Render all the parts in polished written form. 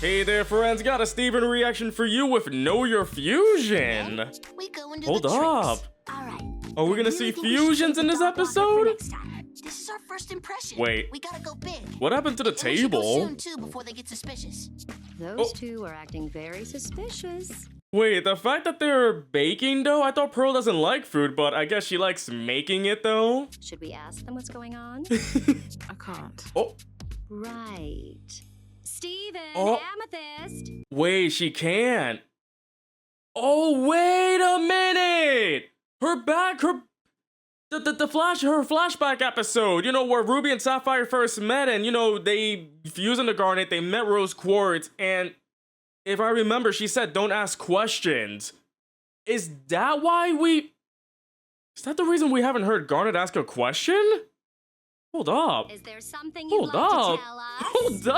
Hey there, friends. Got a Steven reaction for you with Know Your Fusion. Hold up. Alright. Are we gonna see fusions in this episode? This is our first impression. Wait. We gotta go big. What happened to the And we should go table? soon too before they get suspicious. Those two are acting very suspicious. Wait, the fact that they're baking dough? I thought Pearl doesn't like food, but I guess she likes making it though. Should we ask them what's going on? I can't. Oh, Right. Steven, Oh. Amethyst. wait, she can't. Oh, wait a minute! Her flashback episode, you know, where Ruby and Sapphire first met and, you know, they fused into Garnet, they met Rose Quartz, and if I remember, she said, don't ask questions. Is that the reason we haven't heard Garnet ask a question? Hold up. Is there something you'd Hold like up. to tell us? Hold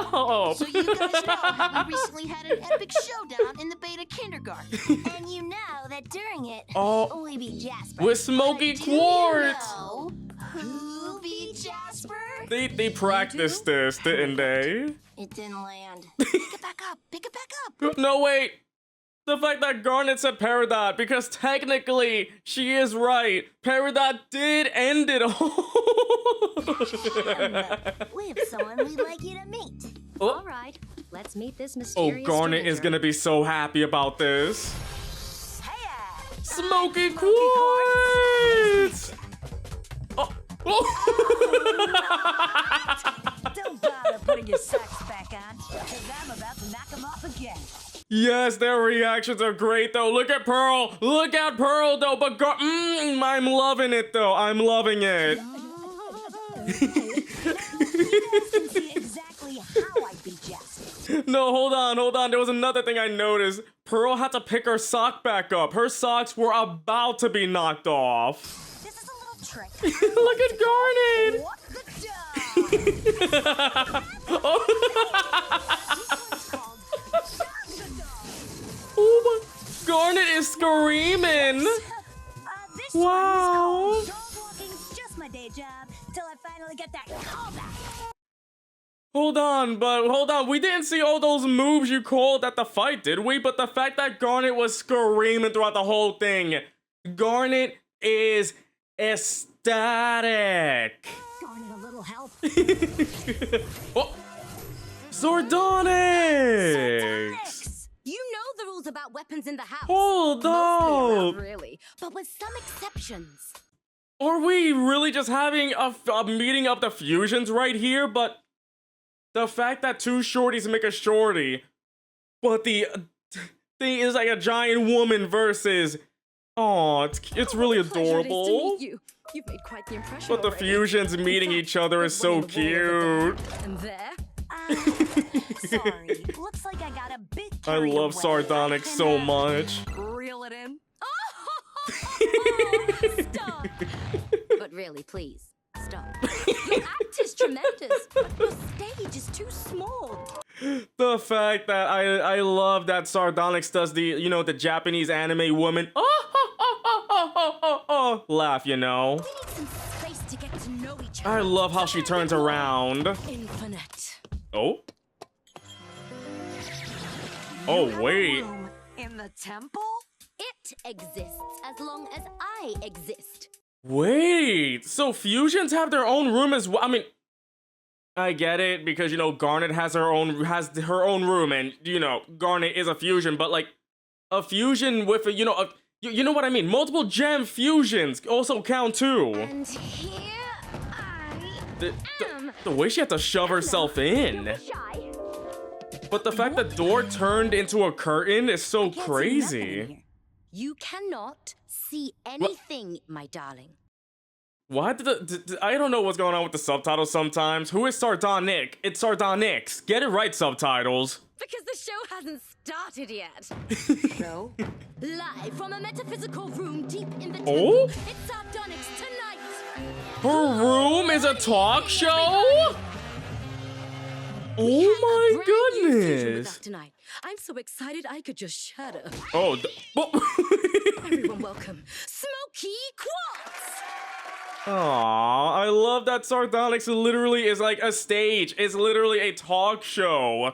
up. So you guys know how we recently had an epic showdown in the beta kindergarten. And you know that during it, Oh, we beat Jasper. with Smoky Do Quartz. you know who beat Jasper? They practiced this, didn't they? It didn't land. Pick it back up. Pick it back up. No, wait. The fact that Garnet said Peridot, because technically she is right. Peridot did end it all. We have someone we'd like you to meet. Oh. All right, let's meet this Oh, mysterious Garnet is stranger. gonna be so happy about this. Hey, Smoky Quartz! Oh. don't bother putting your socks back on, because I'm about to knock them off again. Yes, their reactions are great though. Look at Pearl. Look at Pearl though. But I'm loving it though. I'm loving it. You guys can see exactly how I beat Jasper. No, hold on. There was another thing I noticed. Pearl had to pick her sock back up. Her socks were about to be knocked off. This is a little trick. Look at Garnet. What the dog? Oh my, Garnet is screaming. This Wow. one is called dog walking's just my day job till I finally get that callback. Hold on. We didn't see all those moves you called at the fight, did we? But the fact that Garnet was screaming throughout the whole thing. Garnet is ecstatic. Garnet, a little help. Oh, Sardonyx. Thanks. You know the rules about weapons in the house. Hold Mostly around, up. really, but with some exceptions. Are we really just having a meeting of the fusions right here? But the fact that two shorties make a shorty, but the thing is like a giant woman versus. Oh, it's really Pleasure it is to adorable. meet you. You've made quite the impression But the already. fusions In meeting fact, each other is there's so one in the wall over cute. there. And there. Sorry. Looks like I got a bit I carried love away. Sardonyx so much. Reel it in. Stop. But really, please, stop. Your act is tremendous, but your stage is too small. The fact that I love that Sardonyx does the, you know, the Japanese anime woman laugh, you know. We need some space to get to know each other. I love how she turns around. Infinite. Oh. Oh, wait. In the temple? It exists as long as I exist. Wait. So fusions have their own room as well. I mean, I get it because, you know, Garnet has her own room and, you know, Garnet is a fusion, but like a fusion with a, you know, you know what I mean? Multiple gem fusions also count too. And here I am. The way she had to shove herself in. Shy. But the fact that door turned into a curtain is so Can't see nothing in crazy. here. You cannot see anything, my darling. Why did I don't know what's going on with the subtitles sometimes. Who is Sardonyx? It's Sardonyx. Get it right, subtitles. Because the show hasn't started yet. So? Live from a metaphysical room deep in the temple. Oh? It's Sardonyx tonight. Her room is a talk show? A Oh my brand new fusion with us goodness. tonight. I'm so excited I could just shudder. Oh, Everyone welcome, Smoky Quartz. Aw, I love that Sardonyx literally is like a stage. It's literally a talk show.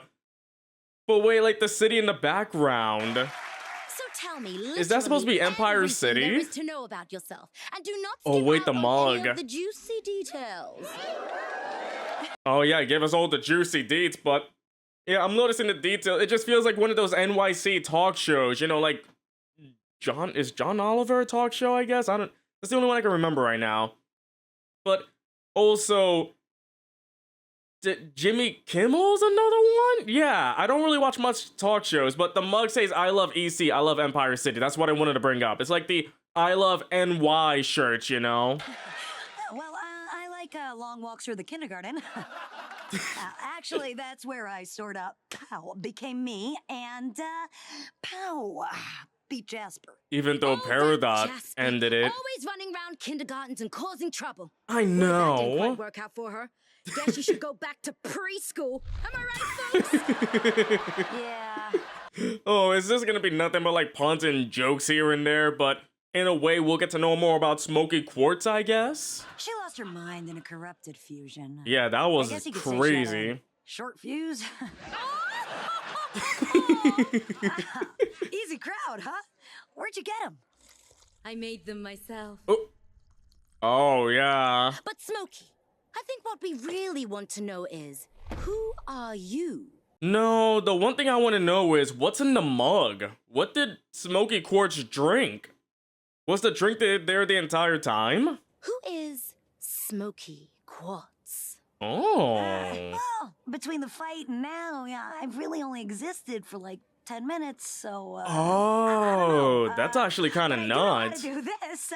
But wait, like the city in the background. So tell me, Is that supposed to be literally Empire everything City? there is to know about yourself, and do not Oh, skip wait, out the on any mug. of the juicy details. Oh yeah, give us all the juicy deets, but yeah, I'm noticing the detail. It just feels like one of those NYC talk shows, you know, like John Oliver a talk show, I guess? That's the only one I can remember right now. But also, Jimmy Kimmel's another one? Yeah, I don't really watch much talk shows, but the mug says I love EC, I love Empire City. That's what I wanted to bring up. It's like the I love NY shirt, you know? Well, I like long walks through the kindergarten. Actually, that's where I sort of became me and beat Jasper. Even though Oh, that Paradox Jasper. ended it. Always running around kindergartens and causing trouble. I Well, that didn't know. quite work out for her. Guess she should go back to preschool. Am I right, folks? Yeah. Oh, is this gonna be nothing but like puns and jokes here and there? But in a way, we'll get to know more about Smoky Quartz, I guess. She lost her mind in a corrupted fusion. Yeah, that was I guess you could say she had a crazy. short fuse. Easy crowd, huh? Where'd you get him? I made them myself. Oh yeah. But Smokey, I think what we really want to know is, who are you? No, the one thing I want to know is what's in the mug. What did Smoky Quartz drink? Was the drink there the entire time? Who is Smoky Quartz? Oh. Well, between the fight and now, yeah, I've really only existed for like 10 minutes, so, Oh, that's actually kind of but I do know how to nuts. do this.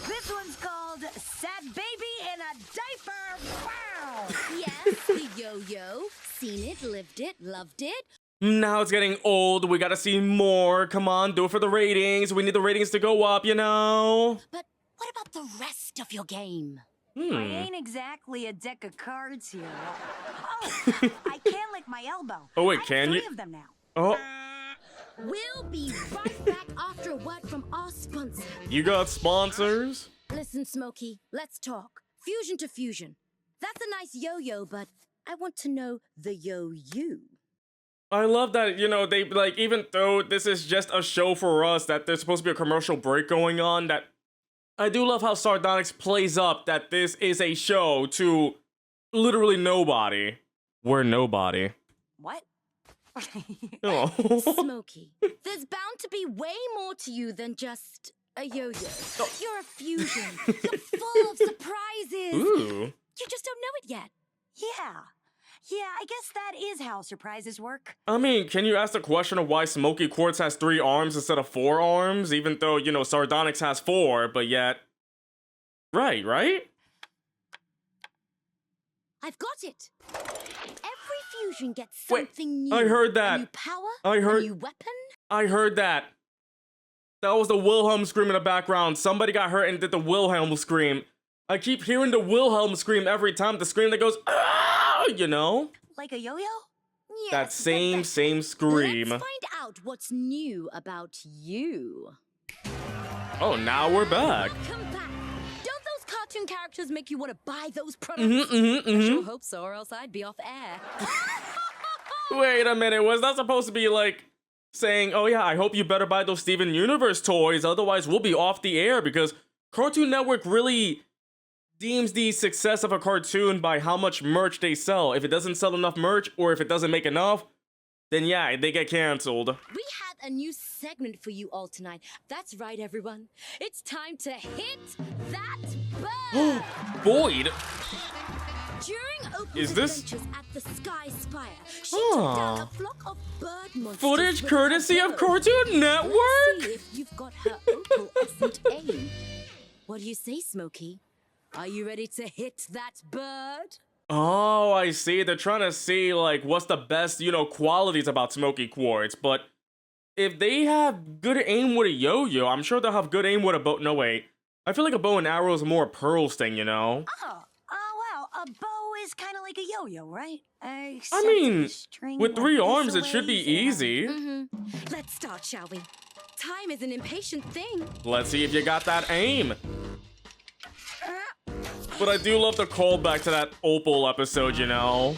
This one's called Sad Baby in a Diaper. Wow! Yes, the yo-yo. Seen it, lived it, loved it. Now it's getting old. We gotta see more. Come on, do it for the ratings. We need the ratings to go up, you know? But what about the rest of your game? I ain't exactly a deck of cards here. Oh, I can lick my elbow. Oh, wait, I have can 3 you? of them now. Oh, We'll be right back after a word from our sponsor. you got sponsors? Listen, Smokey, let's talk. Fusion to fusion. That's a nice yo-yo, but I want to know the yo-you. I love that, you know, they, like, even though this is just a show for us, that there's supposed to be a commercial break going on, that I do love how Sardonyx plays up that this is a show to literally nobody. We're nobody. What? Oh. Smokey, there's bound to be way more to you than just a yo-yo. You're a fusion. You're full of surprises. Ooh. You just don't know it yet. Yeah, I guess that is how surprises work. I mean, can you ask the question of why Smoky Quartz has 3 arms instead of 4 arms? Even though, you know, Sardonyx has 4, but yet... Right? I've got it. Every fusion gets Wait, something new. I heard that. A new power, I heard- a new weapon. I heard that. That was the Wilhelm scream in the background. Somebody got hurt and did the Wilhelm scream. I keep hearing the Wilhelm scream every time. The scream that goes, ah, you know? Like a yo-yo? Yes, That but same scream. Let's find out what's new about you. Oh, now we're back. Come back. Don't those cartoon characters make you want to buy those products? Mm-hmm. I sure hope so, or else I'd be off air. Wait a minute, was that supposed to be like saying, oh yeah, I hope you better buy those Steven Universe toys, otherwise we'll be off the air, because Cartoon Network really deems the success of a cartoon by how much merch they sell. If it doesn't sell enough merch, or if it doesn't make enough, then yeah, they get canceled. We had a new segment for you all tonight. That's right, everyone. It's time to hit that bird. Boyd! During Opal's Is this- adventures at the Sky Spire, she Huh. took down a flock of bird monsters. Footage with courtesy her of bow. Cartoon Let's Network? see if you've got her opal-essent aim. What do you say, Smokey? Are you ready to hit that bird? Oh, I see. They're trying to see, like, what's the best, you know, qualities about Smoky Quartz. But if they have good aim with a yo-yo, I'm sure they'll have good aim with a bow. No, wait. I feel like a bow and arrow is more a Pearl's thing, you know? Oh, wow. A bow is kind of like a yo-yo, right? I Except mean, the string with 3 went arms, this it should be way, and- easy. Mm-hmm. Let's start, shall we? Time is an impatient thing. Let's see if you got that aim. But I do love the callback to that Opal episode, you know?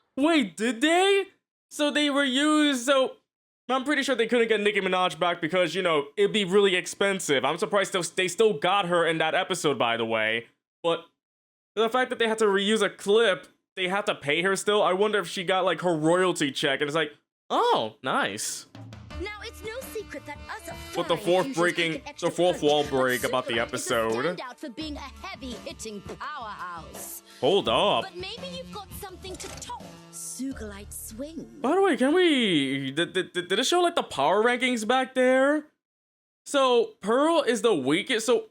Wait, did they? So they were used. So I'm pretty sure they couldn't get Nicki Minaj back because, you know, it'd be really expensive. I'm surprised they still got her in that episode, by the way. But the fact that they had to reuse a clip, they had to pay her still. I wonder if she got like her royalty check, and it's like, oh, nice. Now it's no secret that us With the fourth wall break about the episode. Out for being a heavy-hitting powerhouse. Hold up. But maybe you've got something to top 𝗙𝗢𝗨𝗥𝗧𝗢𝗢𝗡 swing. By the way, can we... Did it show, like, the power rankings back there? So, Pearl is the weakest... So,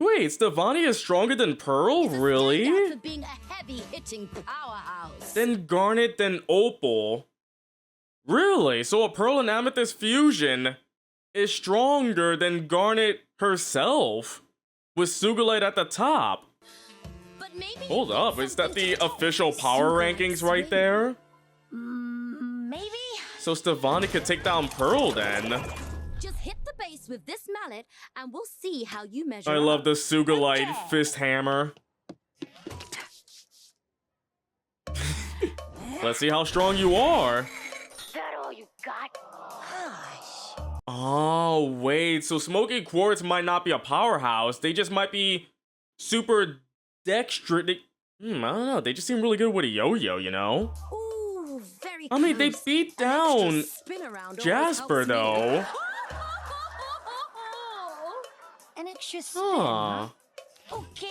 wait, 𝗙𝗧𝗪 is stronger than Pearl? Really? For being a heavy-hitting powerhouse. Then Garnet, then Opal. Really? So a Pearl and Amethyst fusion is stronger than Garnet herself, with 𝗙𝗪𝗪𝗧𝗪𝗢 at the top. But maybe Hold up, is that the official power rankings right there? Maybe? So 𝗙𝗧𝗪 could take down Pearl then. just hit the base with this mallet and we'll see how you measure I love up. the 𝗙𝗪𝗪𝗧𝗪𝗓 fist hammer. Let's see how strong you are. Is that all you got? Oh, wait. So Smoky Quartz might not be a powerhouse. They just might be super dexterous. I don't know. They just seem really good with a yo-yo, you know? Ooh, very I mean, they close. beat An extra down spin around always Jasper, helps me. though. An extra spin. Huh. Okay.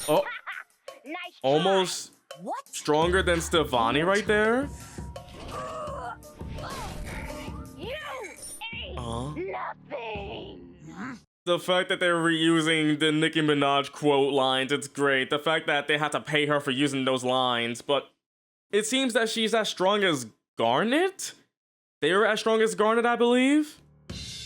Oh, Nice almost What? stronger than 𝗙𝗧𝗪 right there. try. You ain't nothing. The fact that they're reusing the Nicki Minaj quote lines, it's great. The fact that they had to pay her for using those lines, but it seems that she's as strong as Garnet? They're as strong as Garnet, I believe?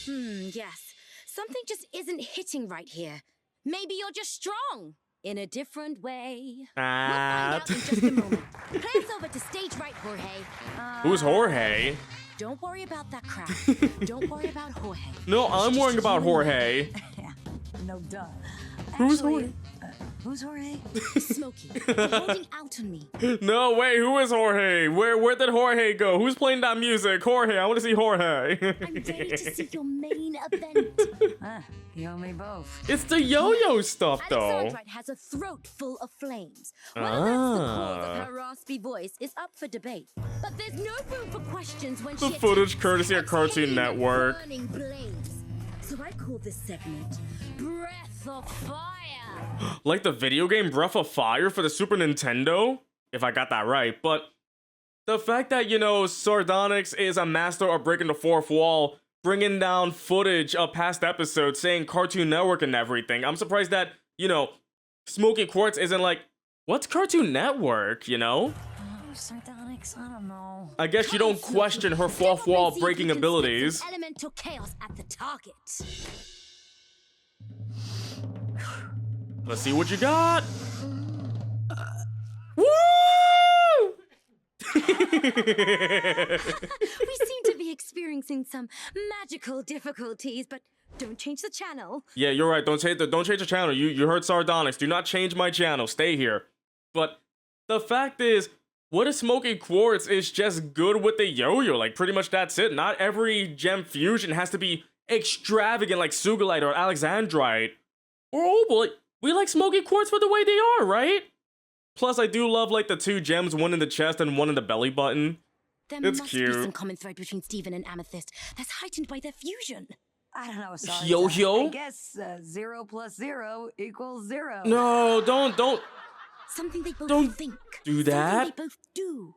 Yes. Something just isn't hitting right here. Maybe you're just strong. In a different way. We'll find out in just a moment. Play us over to stage right, Jorge. Who's Jorge? Don't worry about that crowd. Don't worry about Jorge. No, I'm worrying about Jorge. Yeah, no duh. Who's Actually, Jorge? Who's Jorge? Smokey, you're holding out on me. No, wait, who is Jorge? Where did Jorge go? Who's playing that music? Jorge, I want to see Jorge. I'm ready to see your main event. You owe me both. It's the yo-yo stuff, though. Alexandrite has a throat full of flames. Whether that's the cause Ah. of her raspy voice is up for debate. But there's no room for questions when The she footage attacks courtesy of Cartoon exhaling a Network. burning blaze. So I call this segment Breath of Fire. Like the video game Breath of Fire for the Super Nintendo? If I got that right. But the fact that, you know, 𝗙𝗪𝗪𝗧𝗪𝗧𝗪𝗓 is a master of breaking the fourth wall, bringing down footage of past episodes, saying Cartoon Network and everything. I'm surprised that, you know, Smoky Quartz isn't like, what's Cartoon Network, you know? 𝗙𝗪𝗪𝗧𝗪𝗧𝗪𝗓, I don't know. I guess you don't question her fourth wall breaking abilities. Elemental chaos at the target. Let's see what you got. Woo! We seem to be experiencing some magical difficulties, but don't change the channel. Yeah, you're right. Don't change the channel. You heard 𝗙𝗪𝗪𝗧𝗪𝗧𝗪𝗓. Do not change my channel. Stay here. But the fact is, what if Smoky Quartz is just good with the yo-yo? Like, pretty much that's it. Not every gem fusion has to be extravagant like 𝗙𝗪𝗪𝗧𝗪𝗓 or Alexandrite. Or Opal. Like, we like Smoky Quartz for the way they are, right? Plus, I do love, like, the two gems, one in the chest and one in the belly button. There It's must cute. be some common thread between Steven and Amethyst that's heightened by their fusion. I don't know, sorry. Yo-yo? I guess 0 plus 0 equals 0. No, don't. Something they both Don't think. do Something that. they both do.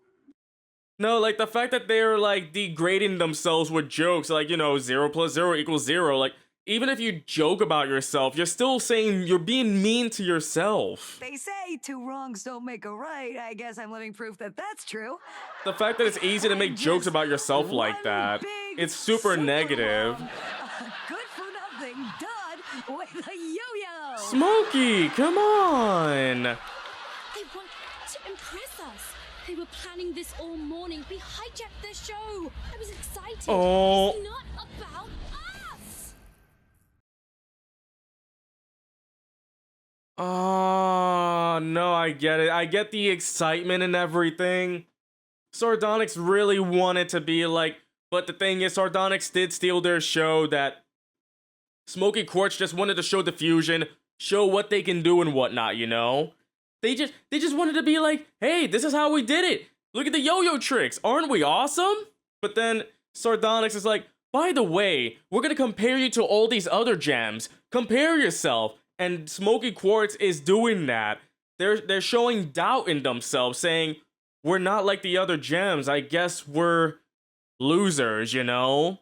No, like the fact that they're like degrading themselves with jokes, like, you know, 0 + 0 = 0. Like, even if you joke about yourself, you're still saying you're being mean to yourself. They say 2 wrongs don't make a right. I guess I'm living proof that that's true. The fact that it's easy to make jokes about yourself like One that, big it's super negative. wrong. Good for nothing done with a yo-yo. Smokey, come on. They want to impress us. They were planning this all morning. We hijacked their show. I was excited. Oh. It's not about us. Oh, no, I get it. I get the excitement and everything. 𝗙𝗙𝗥𝗧𝗪𝗢𝗥𝗞 really wanted to be like, but the thing is, 𝗙𝗙𝗥𝗧𝗪𝗢𝗥𝗞 did steal their show. That Smoky Quartz just wanted to show the fusion, show what they can do and whatnot, you know? They just wanted to be like, hey, this is how we did it. Look at the yo-yo tricks. Aren't we awesome? But then 𝗙𝗙𝗥𝗧𝗪𝗢𝗥𝗡 is like, by the way, we're gonna compare you to all these other gems. Compare yourself. And Smoky Quartz is doing that. They're showing doubt in themselves, saying, we're not like the other gems. I guess we're losers, you know?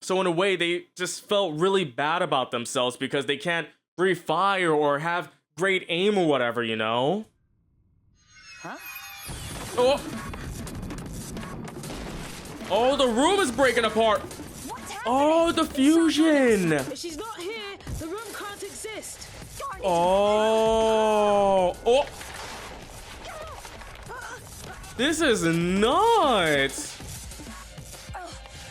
So in a way, they just felt really bad about themselves because they can't breathe fire or have great aim or whatever, you know? Huh? Oh! Oh, the room is breaking apart! What's happening? Oh, the fusion! She's not here. The room can't exist. Oh! Oh! This is nuts!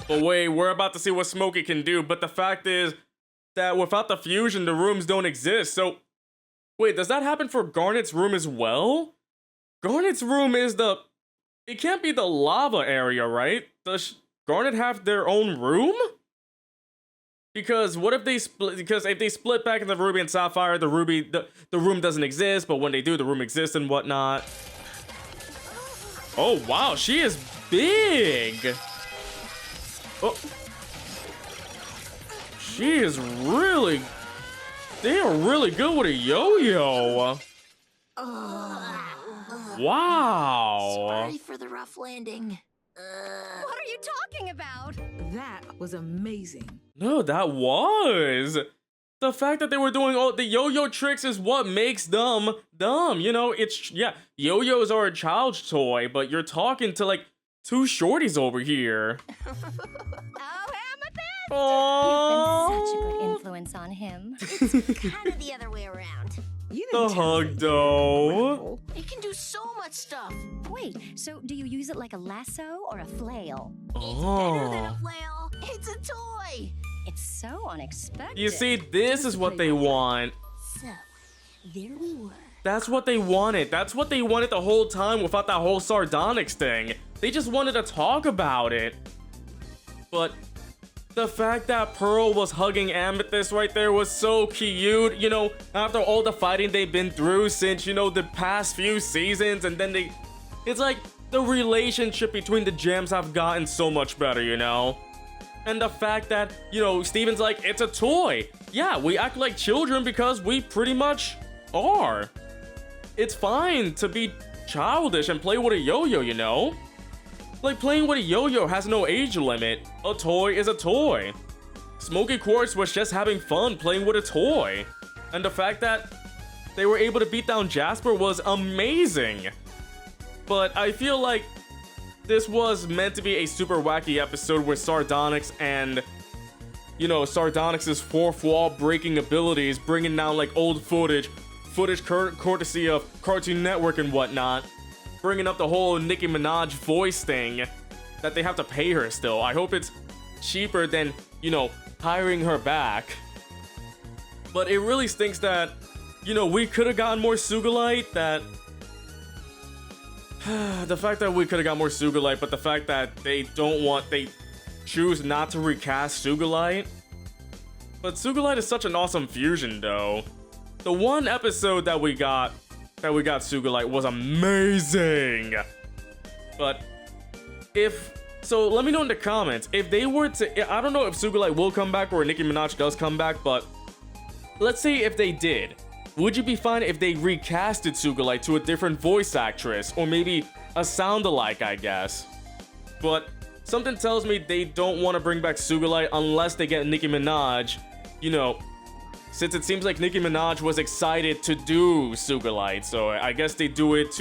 But wait, we're about to see what Smokey can do, but the fact is that without the fusion, the rooms don't exist, so... Wait, does that happen for Garnet's room as well? Garnet's room is the... It can't be the lava area, right? Does Garnet have their own room? Because what if they split? Because if they split back into Ruby and Sapphire, the room doesn't exist, but when they do, the room exists and whatnot. Oh wow, she is big. Oh, she is really. They are really good with a yo-yo. Wow. Sorry for the rough landing. What are you talking about? That was amazing. No, that was. The fact that they were doing all the yo-yo tricks is what makes them dumb. You know, it's, yeah, yo-yos are a child's toy, but you're talking to like 2 shorties over here. Oh, Amethyst! You've been such a good influence on him. Kind of the other way around. You The didn't tell us hug, though. It can do so much stuff. Wait, so do you use it like a lasso or a flail? Better than a Oh. flail. It's a toy. It's so unexpected. You see, this is what they want. So, there we were. That's what they wanted. That's what they wanted the whole time without that whole 𝗙𝗙𝗥𝗧𝗪𝗢𝗥𝗧 thing. They just wanted to talk about it. But the fact that Pearl was hugging Amethyst right there was so cute. You know, after all the fighting they've been through since, you know, the past few seasons, and then it's like the relationship between the gems have gotten so much better, you know? And the fact that, you know, Steven's like, it's a toy. Yeah, we act like children because we pretty much are. It's fine to be childish and play with a yo-yo, you know? Like, playing with a yo-yo has no age limit. A toy is a toy. Smoky Quartz was just having fun playing with a toy. And the fact that they were able to beat down Jasper was amazing. But I feel like this was meant to be a super wacky episode with 𝗙𝗙𝗥𝗧𝗪𝗢𝗥𝗡 and, you know, 𝗙𝗙𝗥𝗧's 4th wall breaking abilities, bringing down like old footage courtesy of Cartoon Network and whatnot, bringing up the whole Nicki Minaj voice thing that they have to pay her still. I hope it's cheaper than, you know, hiring her back. But it really stinks that, you know, we could have gotten more 𝗙𝗪𝗡, that the fact that we could have got more 𝗙𝗪𝗡, but the fact that they choose not to recast 𝗙𝗪𝗡. But 𝗙𝗪𝗡 is such an awesome fusion though. The one episode that we got 𝗙𝗪𝗡 was amazing. But so let me know in the comments if they were to, I don't know if 𝗙𝗪𝗡 will come back or Nicki Minaj does come back, but let's say if they did, would you be fine if they recasted 𝗙𝗪𝗡 to a different voice actress or maybe a sound-alike, I guess? but something tells me they don't want to bring back 𝗙𝗢𝗨 unless they get Nicki Minaj, you know, since it seems like Nicki Minaj was excited to do 𝗙𝗢𝗨, so I guess they do it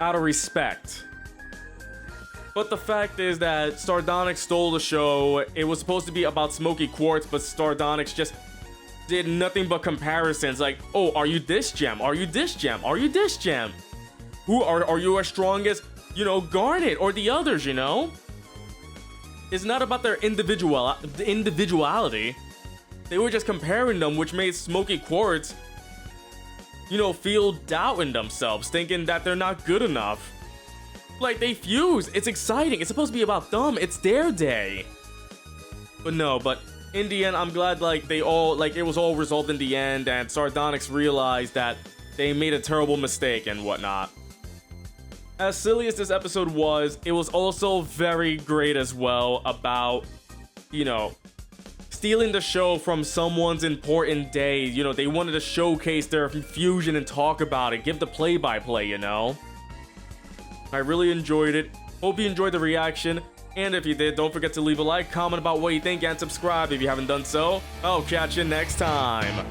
out of respect. But the fact is that 𝗙𝗪𝗏 stole the show. It was supposed to be about Smoky Quartz, but 𝗙𝗪𝗏 just did nothing but comparisons. Like, oh, are you this gem? Are you this gem? Are you this gem? Who are you as strong as, you know, Garnet or the others, you know? It's not about their individuality. They were just comparing them, which made Smoky Quartz, you know, feel doubt in themselves, thinking that they're not good enough. Like, they fuse. It's exciting. It's supposed to be about them. It's their day. But no, but in the end, I'm glad, like, they all, like, it was all resolved in the end, and 𝗙𝗪𝗏 realized that they made a terrible mistake and whatnot. As silly as this episode was, it was also very great as well about, you know, stealing the show from someone's important day. You know, they wanted to showcase their fusion and talk about it, give the play-by-play, you know? I really enjoyed it. Hope you enjoyed the reaction. And if you did, don't forget to leave a like, comment about what you think, and subscribe if you haven't done so. I'll catch you next time.